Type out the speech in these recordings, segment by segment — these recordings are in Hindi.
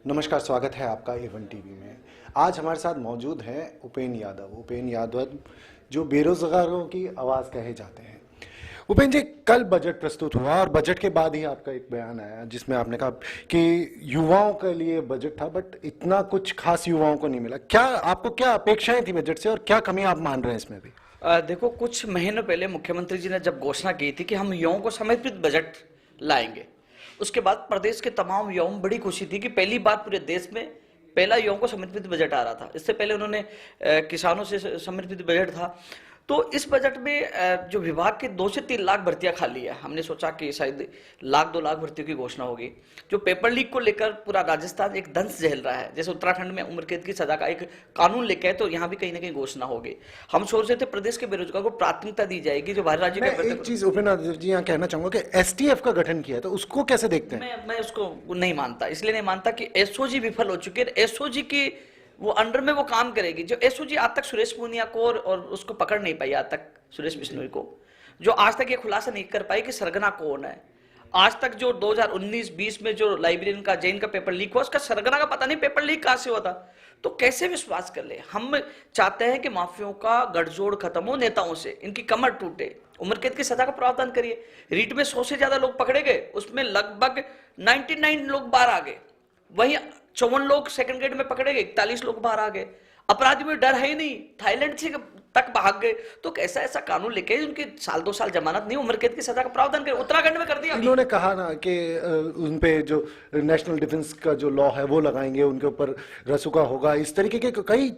नमस्कार, स्वागत है आपका A1 टीवी में। आज हमारे साथ मौजूद हैं उपेंद्र यादव जो बेरोजगारों की आवाज़ कहे जाते हैं। उपेंद्र जी, कल बजट प्रस्तुत हुआ और बजट के बाद ही आपका एक बयान आया जिसमें आपने कहा कि युवाओं के लिए बजट था बट इतना कुछ खास युवाओं को नहीं मिला। आपको क्या अपेक्षाएं थी बजट से और क्या कमी आप मान रहे हैं इसमें भी? देखो, कुछ महीनों पहले मुख्यमंत्री जी ने जब घोषणा की थी कि हम युवाओं को समर्पित बजट लाएंगे, उसके बाद प्रदेश के तमाम युवाओं में बड़ी खुशी थी कि पहली बार पूरे देश में पहला युवाओं को समर्पित बजट आ रहा था। इससे पहले उन्होंने किसानों से समर्पित बजट था। तो इस बजट में जो विभाग के 2 से 3 लाख भर्तियां खाली है, हमने सोचा कि शायद 1-2 लाख भर्तियों की घोषणा होगी। जो पेपर लीक को लेकर पूरा राजस्थान एक दंश झेल रहा है, जैसे उत्तराखंड में उम्र कैद की सजा का एक कानून लेके आए, तो यहाँ भी कहीं ना कहीं घोषणा होगी। हम सोच रहे थे प्रदेश के बेरोजगार को प्राथमिकता दी जाएगी जो बाहर राज्य के। एक चीज उपेंद्र जी यहाँ कहना चाहूंगा कि STF का गठन किया तो उसको कैसे देखते हैं? मैं उसको नहीं मानता, इसलिए नहीं मानता कि एसओजी विफल हो चुकी है। एसओजी की वो अंडर में वो काम करेगी। जो एसओजी आज तक सुरेश पूनिया को और उसको पकड़ नहीं पाई, आज तक सुरेश बिश्नोई को, जो आज तक ये खुलासा नहीं कर पाई कि सरगना कौन है। आज तक जो 2019-20 में जो लाइब्रेरियन का जैन का पेपर लीक हुआ, उसका सरगना का पता नहीं पेपर लीक कहां से हुआ था। तो कैसे विश्वास कर ले? हम चाहते हैं कि माफियों का गठजोड़ खत्म हो, नेताओं से इनकी कमर टूटे, उम्र कैद की सजा का प्रावधान करिए। रीट में 100 से ज्यादा लोग पकड़े गए, उसमें लगभग 99 लोग बाहर आ गए। वहीं 54 लोग सेकंड ग्रेड में पकड़े गए, 41 लोग बाहर आ गए। अपराधी में डर है ही नहीं, थाईलैंड से तक भाग गए। तो कैसा ऐसा कानून लेके उनकी 1-2 साल जमानत नहीं, उम्र कैद की सजा का प्रावधान कर उत्तराखंड में कर दिया। इन्होंने कहा ना कि उन पे जो नेशनल डिफेंस का जो लॉ है वो लगाएंगे, उनके ऊपर रसूखा होगा, इस तरीके के कई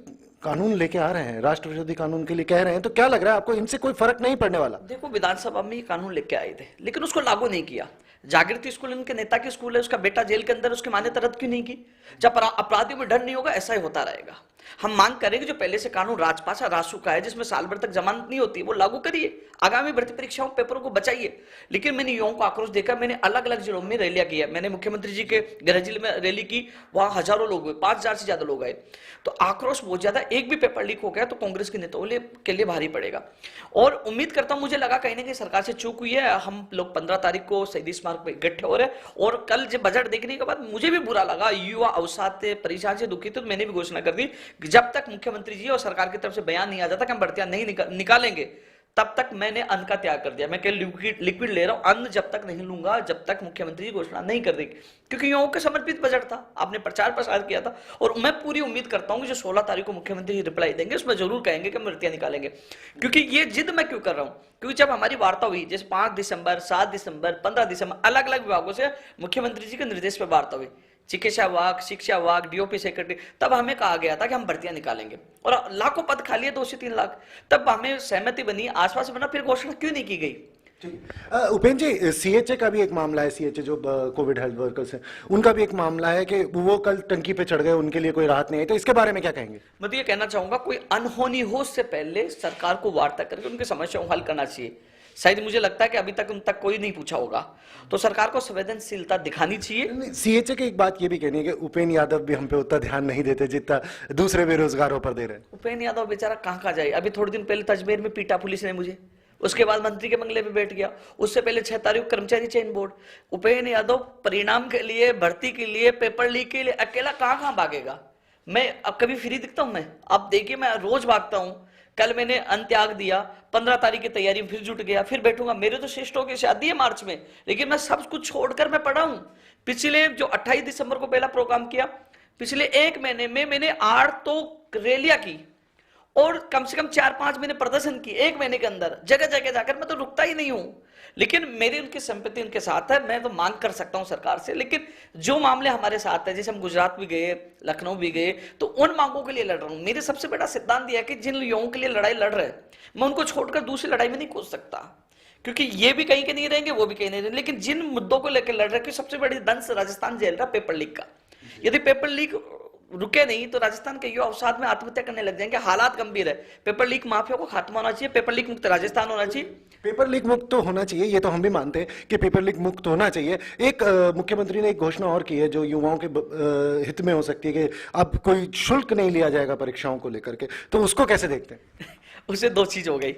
कानून लेके आ रहे हैं, राष्ट्र विरोधी कानून के लिए कह रहे हैं। तो क्या लग रहा है आपको, इनसे कोई फर्क नहीं पड़ने वाला? देखो, विधानसभा में ये कानून लेके आए थे लेकिन उसको लागू नहीं किया। जागृति स्कूल इनके नेता की स्कूल है, उसका बेटा जेल के अंदर, उसकी मान्यता रद्द क्यों नहीं की? जब अपराधियों में डर नहीं होगा, ऐसा ही होता रहेगा। हम मांग करेंगे जो पहले से कानून राजपाशा रासू का है, जिसमें साल भर तक जमानत नहीं होती, वो लागू करिए। आगामी भर्ती परीक्षाओं पेपरों को बचाइए। लेकिन मैंने युवाओं को आक्रोश देखा, मैंने अलग अलग जिलों में रैलियां की है। मैंने मुख्यमंत्री जी के गृह जिले में रैली की, वहां हजारों लोग हुए, 5000 से ज्यादा लोग आए। तो आक्रोश बहुत ज्यादा। एक भी पेपर लीक हो गया तो कांग्रेस के नेताओं के लिए भारी पड़ेगा। और उम्मीद करता हूं, मुझे लगा कहीं ना कहीं सरकार से चूक हुई है। हम लोग 15 तारीख को शहीदी स्मारक पे इकट्ठे हो रहे हैं और कल जब बजट देखने के बाद मुझे भी बुरा लगा, युवा अवसाद से परेशान से दुखी थे। तो मैंने भी घोषणा कर दी कि जब तक मुख्यमंत्री जी और सरकार की तरफ से बयान नहीं आ जाता कि हम भर्तियां नहीं निकालेंगे, तब तक मैंने अन्न का त्याग कर दिया। मैं कल लिक्विड ले रहा हूं, अन्न जब तक नहीं लूंगा जब तक मुख्यमंत्री जी घोषणा नहीं कर देगी, क्योंकि युवाओं के समर्पित बजट था, आपने प्रचार प्रसार किया था। और मैं पूरी उम्मीद करता हूं कि जो 16 तारीख को मुख्यमंत्री जी रिप्लाई देंगे उसमें जरूर कहेंगे कि हम भर्तियां निकालेंगे। क्योंकि ये जिद मैं क्यों कर रहा हूं, क्योंकि जब हमारी वार्ता हुई, जैसे 5 दिसंबर, 7 दिसंबर, 15 दिसंबर, अलग अलग विभागों से मुख्यमंत्री जी के निर्देश पर वार्ता हुई, चिकित्सा विभाग, शिक्षा विभाग, डीओपी सेक्रेटरी, तब हमें कहा गया था कि हम भर्तियां निकालेंगे और लाखों पद खाली है, 2 से 3 लाख। तब हमें सहमति बनी, आसपास बना, फिर घोषणा क्यों नहीं की गई? उपेंद्र जी, CHA का भी एक मामला है। CHA जो कोविड हेल्थ वर्कर्स हैं, उनका भी एक मामला है कि वो कल टंकी पे चढ़ गए, उनके लिए कोई राहत नहीं है। तो इसके बारे में क्या कहेंगे? मैं तो ये कहना चाहूंगा, कोई अनहोनी हो उससे पहले सरकार को वार्ता करके उनकी समस्याओं को हल करना चाहिए। शायद मुझे लगता है कि अभी तक उन तक कोई नहीं पूछा होगा, तो सरकार को संवेदनशीलता दिखानी चाहिए। CHA की एक बात ये भी कहनी है कि उपेंद्र यादव भी हम पे उतना ध्यान नहीं देते जितना दूसरे बेरोजगारों पर दे रहे हैं। उपेंद्र यादव बेचारा कहाँ जाए? अभी थोड़े दिन पहले अजमेर में पीटा पुलिस ने मुझे, उसके बाद मंत्री के बंगले पे बैठ गया, उससे पहले 6 तारीख कर्मचारी चयन बोर्ड। उपेंद्र यादव परिणाम के लिए, भर्ती के लिए, पेपर लीक के लिए अकेला कहाँ भागेगा? मैं अब कभी फ्री दिखता हूं? मैं अब देखिए, मैं रोज भागता हूं। कल मैंने अन्न त्याग दिया, 15 तारीख की तैयारी में फिर जुट गया, फिर बैठूंगा। मेरे तो श्रेष्ठों की शादी है मार्च में, लेकिन मैं सब कुछ छोड़कर मैं पढ़ा हूं। पिछले जो 28 दिसंबर को पहला प्रोग्राम किया, पिछले 1 महीने में मैंने 8 तो रैलियां की और कम से कम 4-5 महीने प्रदर्शन की। 1 महीने के अंदर जगह जगह जाकर, मैं तो रुकता ही नहीं हूं। लेकिन मेरी उनकी संपत्ति उनके साथ है, मैं तो मांग कर सकता हूं सरकार से। लेकिन जो मामले हमारे साथ है, जैसे हम गुजरात भी गए, लखनऊ भी गए, तो उन मांगों के लिए लड़ रहा हूं। मेरे सबसे बड़ा सिद्धांत यह है कि जिन युवाओं के लिए लड़ाई लड़ रहे हैं, मैं उनको छोड़कर दूसरी लड़ाई में नहीं कूद सकता, क्योंकि ये भी कहीं के नहीं रहेंगे, वो भी कहीं नहीं रहेंगे। लेकिन जिन मुद्दों को लेकर लड़ रहे हैं, सबसे बड़ी दंश राजस्थान झेल रहा पेपर लीक का। यदि पेपर लीक रुके नहीं तो राजस्थान के युवा अवसाद में आत्महत्या करने लग जाएंगे। हालात गंभीर है। पेपर लीक माफिया को खात्मा होना चाहिए, पेपर लीक मुक्त राजस्थान होना चाहिए। पेपर लीक मुक्त तो होना चाहिए, ये तो हम भी मानते हैं कि पेपर लीक मुक्त होना चाहिए। एक मुख्यमंत्री ने एक घोषणा और की है जो युवाओं के हित में हो सकती है कि अब कोई शुल्क नहीं लिया जाएगा परीक्षाओं को लेकर के, तो उसको कैसे देखते हैं? उससे 2 चीज हो गई।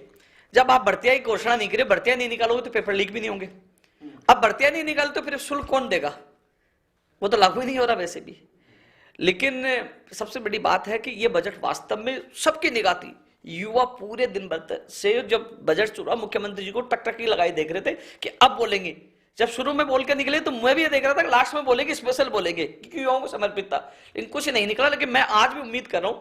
जब आप भर्तियां की घोषणा नहीं करें, भर्तियां नहीं निकालोगे तो पेपर लीक भी नहीं होंगे। अब भर्तियां नहीं निकाले तो फिर शुल्क कौन देगा? वो तो लागू ही नहीं हो रहा वैसे भी। लेकिन सबसे बड़ी बात है कि ये बजट वास्तव में सबकी निगाह थी। युवा पूरे दिन भर से जब बजट शुरू हुआ मुख्यमंत्री जी को टकटकी लगाई देख रहे थे कि अब बोलेंगे। जब शुरू में बोल के निकले तो मैं भी ये देख रहा था कि लास्ट में बोलेंगे, स्पेशल बोलेंगे, क्योंकि युवाओं को समर्पित था, लेकिन कुछ नहीं निकला। लेकिन मैं आज भी उम्मीद कर रहा हूं,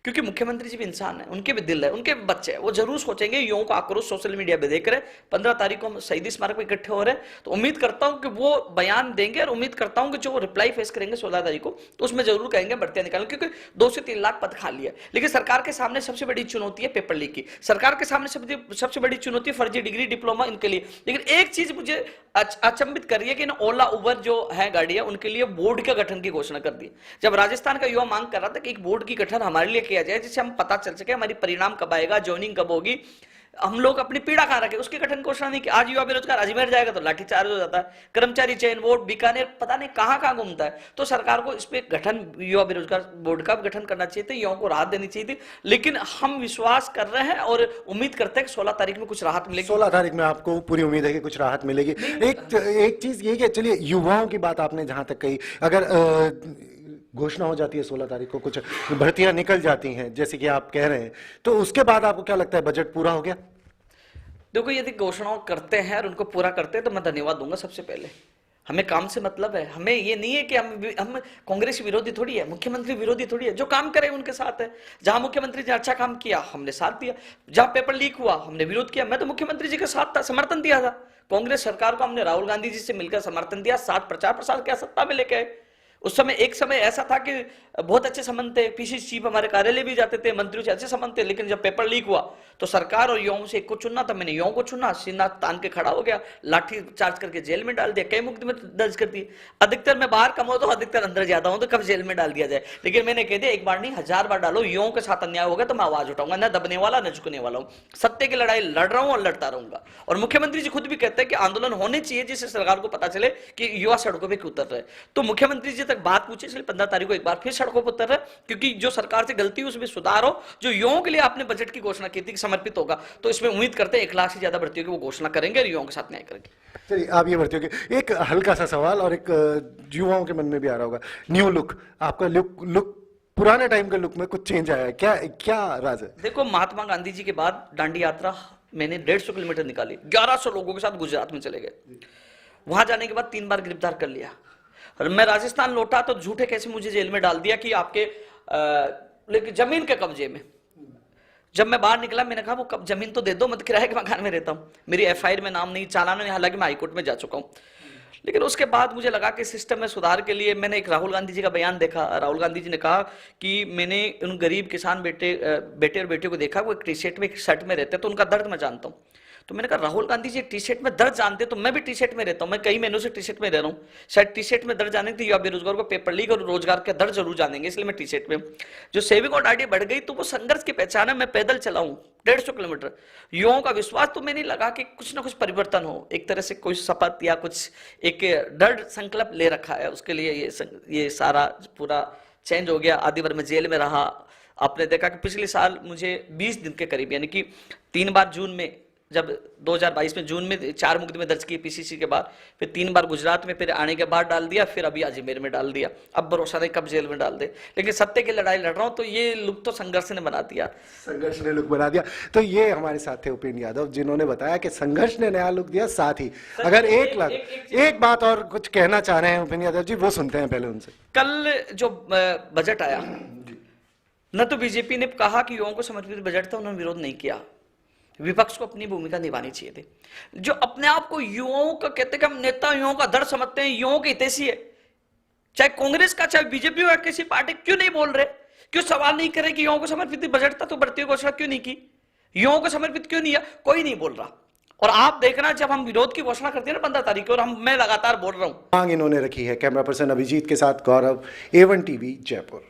क्योंकि मुख्यमंत्री जी भी इंसान है, उनके भी दिल है, उनके भी बच्चे हैं, वो जरूर सोचेंगे। युवाओं का आक्रोश सोशल मीडिया पे देख रहे, 15 तारीख को हम शहीदी स्मारक पे इकट्ठे हो रहे हैं, तो उम्मीद करता हूं कि वो बयान देंगे, और उम्मीद करता हूं कि जो रिप्लाई फेस करेंगे 16 तारीख को, तो उसमें जरूर कहेंगे भर्तियां निकालें, क्योंकि 2 से 3 लाख पद खाली है। लेकिन सरकार के सामने सबसे बड़ी चुनौती है पेपर लीक की, सरकार के सामने सबसे बड़ी चुनौती है फर्जी डिग्री डिप्लोमा इनके लिए। लेकिन एक चीज मुझे अचंभित कर रही है कि ओला उबर जो है गाड़ियां, उनके लिए बोर्ड का गठन की घोषणा कर दी। जब राजस्थान का युवा मांग कर रहा था कि एक बोर्ड की गठन हमारे लिए किया जाए, जिससे हम पता चल सके हमारी परिणाम कब आएगा, ज्वाइनिंग कब होगी, हम लोग अपनी पीड़ा कहां रखे, उसकी गठन घोषणा नहीं की। आज युवा बेरोजगार अजमेर जाएगा तो लाठीचार्ज हो जाता है, कर्मचारी चयन बोर्ड बीकानेर पता नहीं कहां घूमता है। तो सरकार को इस पे गठन, युवा बेरोजगार बोर्ड का गठन करना चाहिए था, युवाओं को राहत देनी चाहिए थी। लेकिन हम विश्वास कर रहे हैं और उम्मीद करते हैं कि 16 तारीख में कुछ राहत मिलेगी। 16 तारीख में आपको पूरी उम्मीद है कि कुछ राहत मिलेगी। एक चीज ये कि चलिए युवाओं की बात आपने जहां तक कही, अगर घोषणा हो जाती है 16 तारीख को, कुछ भर्तियां निकल जाती हैं जैसे कि आप कह रहे हैं, तो उसके बाद आपको क्या लगता है बजट पूरा हो गया? देखो, यदि घोषणाओं करते हैं और उनको पूरा करते हैं तो मैं धन्यवाद दूंगा। सबसे पहले हमें काम से मतलब है, हमें ये नहीं है कि हम कांग्रेस विरोधी थोड़ी है, मुख्यमंत्री विरोधी थोड़ी है। जो काम करे उनके साथ है। जहां मुख्यमंत्री ने अच्छा काम किया हमने साथ दिया, जहां पेपर लीक हुआ हमने विरोध किया। मैं तो मुख्यमंत्री जी के साथ था, समर्थन दिया था। कांग्रेस सरकार को हमने राहुल गांधी जी से मिलकर समर्थन दिया, साथ प्रचार प्रसार किया, सत्ता में लेके आए। उस समय एक समय ऐसा था कि बहुत अच्छे संबंध थे, पीसी चीफ हमारे कार्यालय भी जाते थे, मंत्रियों से अच्छे संबंध थे। लेकिन जब पेपर लीक हुआ तो सरकार और युवाओं से एक को चुनना था, मैंने युवाओं को चुना, सीना तान के खड़ा हो गया, लाठी चार्ज करके जेल में डाल दिया, कई मुकदमे दर्ज कर दिए। अधिकतर मैं बाहर कम हो तो अधिकतर अंदर ज्यादा हूं, तो कब जेल में डाल दिया जाए। लेकिन मैंने कह दिया एक बार नहीं 1000 बार डालो, युवाओं के साथ अन्याय होगा तो मैं आवाज उठाऊंगा, न दबने वाला न झुकने वाला हूं। सत्य की लड़ाई लड़ रहा हूं और लड़ता रहूंगा। और मुख्यमंत्री जी खुद भी कहते हैं कि आंदोलन होने चाहिए जिससे सरकार को पता चले कि युवा सड़कों पर क्यों उतर रहे। तो मुख्यमंत्री जी तक बात पूछे, इसलिए 15 तारीख को एक बार फिर सड़कों पर उतर रहे, क्योंकि जो सरकार से गलती उसमें सुधार हो। जो युवाओं के लिए आपने बजट की घोषणा की थी कि समर्पित होगा, तो इसमें उम्मीद करते हैं 1 लाख से ज्यादा भर्तियों की वो घोषणा करेंगे और युवाओं के साथ न्याय करेंगे। चलिए, आप ये भर्तियों के एक हल्का सा सवाल, और एक युवाओं के मन में भी आ रहा होगा, न्यू लुक, आपका लुक पुराने टाइम के लुक में कुछ चेंज आया है क्या? क्या राज है? देखो, महात्मा गांधी जी के बाद दांडी यात्रा मैंने 150 किलोमीटर निकाली, 1100 लोगों के साथ गुजरात में चले गए। वहां जाने के बाद 3 बार गिरफ्तार कर लिया, और मैं राजस्थान लौटा तो झूठे कैसे मुझे जेल में डाल दिया कि आपके लेकिन जमीन के कब्जे में। जब मैं बाहर निकला मैंने कहा वो जमीन तो दे दो, मैं किराए के मकान में रहता हूँ, मेरी एफआईआर में नाम नहीं, चालान में, हालांकि मैं हाईकोर्ट में जा चुका हूँ। लेकिन उसके बाद मुझे लगा कि सिस्टम में सुधार के लिए मैंने एक राहुल गांधी जी का बयान देखा। राहुल गांधी जी ने कहा कि मैंने उन गरीब किसान बेटे और बेटियों को देखा, वो एक टी शर्ट में एक शर्ट में रहते हैं, तो उनका दर्द मैं जानता हूँ। तो मैंने कहा Rahul Gandhi G T shirt में दर्द जानते, तो मैं भी टी शर्ट में रहता हूं, मैं कई महीनों से टी शर्ट में रह रहा हूं। शायद टी शर्ट में दर्द जाने के युवा बेरोजगार को पेपर लीक और रोजगार का दर्द जरूर जानेंगे, इसलिए मैं टी शर्ट में। जो सेविंग और आईडी बढ़ गई तो वो संघर्ष की पहचान है। मैं पैदल चला हूं 150 किलोमीटर। युवाओं का विश्वास, तो मैंने लगा कि कुछ ना कुछ परिवर्तन हो, एक तरह से कोई शपथ या कुछ एक दृढ़ संकल्प ले रखा है, उसके लिए ये सारा पूरा चेंज हो गया। आधी बार मैं जेल में रहा। आपने देखा कि पिछले साल मुझे 20 दिन के करीब, यानी कि 3 बार जून में, जब 2022 में जून में 4 मुकदमे दर्ज किए पीसीसी के बाद, फिर 3 बार गुजरात में, फिर आने के बाद डाल दिया, फिर अभी अजमेर में डाल दिया। अब भरोसा नहीं कब जेल में डाल दे, लेकिन सत्य की लड़ाई लड़ रहा हूं। तो ये लुक तो संघर्ष ने बना दिया, संघर्ष ने लुक बना दिया। तो ये हमारे साथ थे उपेंद्र यादव, जिन्होंने बताया कि संघर्ष ने नया लुक दिया। साथ ही अगर एक बात और कुछ कहना चाह रहे हैं उपेंद्र यादव जी, वो सुनते हैं पहले उनसे। कल जो बजट आया, न तो बीजेपी ने कहा कि युवाओं को समर्पित बजट था, उन्होंने विरोध नहीं किया। विपक्ष को अपनी भूमिका निभानी चाहिए थी। जो अपने आप को युवाओं का कहते हैं कि हम नेता युवाओं का दर्द समझते हैं, युवाओं के हितैषी है, चाहे कांग्रेस का चाहे बीजेपी या किसी पार्टी, क्यों नहीं बोल रहे? क्यों सवाल नहीं करे कि युवाओं को समर्पित बजट था तो भर्तियों घोषणा क्यों नहीं की? युवाओं को समर्पित क्यों नहीं है? कोई नहीं बोल रहा। और आप देखना, जब हम विरोध की घोषणा करते हैं ना 15 तारीख को, और मैं लगातार बोल रहा हूं। मांग इन्होंने रखी है। कैमरा पर्सन अभिजीत के साथ गौरव, A1 टीवी जयपुर।